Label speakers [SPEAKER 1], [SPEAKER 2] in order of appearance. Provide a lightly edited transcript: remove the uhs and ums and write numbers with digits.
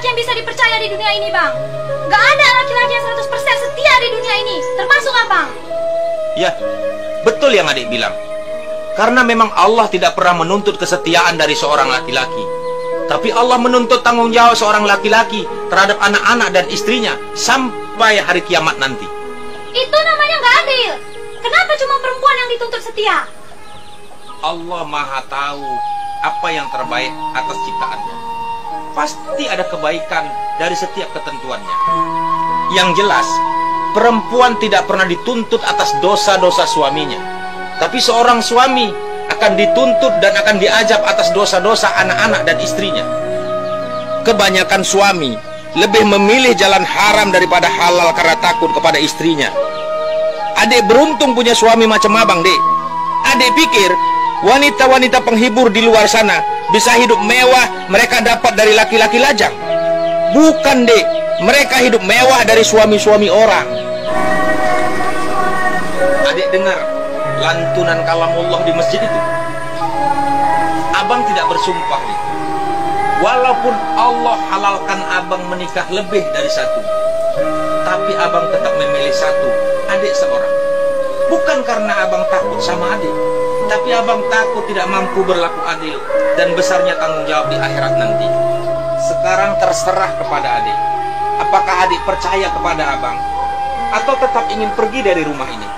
[SPEAKER 1] yang bisa dipercaya di dunia ini, Bang. Gak ada laki-laki yang 100% setia di dunia ini, termasuk Abang.
[SPEAKER 2] Ya, betul yang adik bilang. Karena memang Allah tidak pernah menuntut kesetiaan dari seorang laki-laki. Tapi Allah menuntut tanggung jawab seorang laki-laki terhadap anak-anak dan istrinya sampai hari kiamat nanti.
[SPEAKER 1] Itu namanya gak adil. Kenapa cuma perempuan yang dituntut setia?
[SPEAKER 2] Allah Maha tahu apa yang terbaik atas ciptaannya. Pasti ada kebaikan dari setiap ketentuannya. Yang jelas, perempuan tidak pernah dituntut atas dosa-dosa suaminya. Tapi seorang suami akan dituntut dan akan diazab atas dosa-dosa anak-anak dan istrinya. Kebanyakan suami lebih memilih jalan haram daripada halal karena takut kepada istrinya. Adik beruntung punya suami macam abang, Dek. Adik pikir wanita-wanita penghibur di luar sana bisa hidup mewah mereka dapat dari laki-laki lajang. Bukan, Dek. Mereka hidup mewah dari suami-suami orang. Adik dengar lantunan kalamullah di masjid itu? Abang tidak bersumpah, Dek. Walaupun Allah halalkan abang menikah lebih dari satu, tapi abang tetap memilih satu, adik seorang. Bukan karena abang takut sama adik, tapi abang takut tidak mampu berlaku adil dan besarnya tanggung jawab di akhirat nanti. Sekarang terserah kepada adik. Apakah adik percaya kepada abang atau tetap ingin pergi dari rumah ini?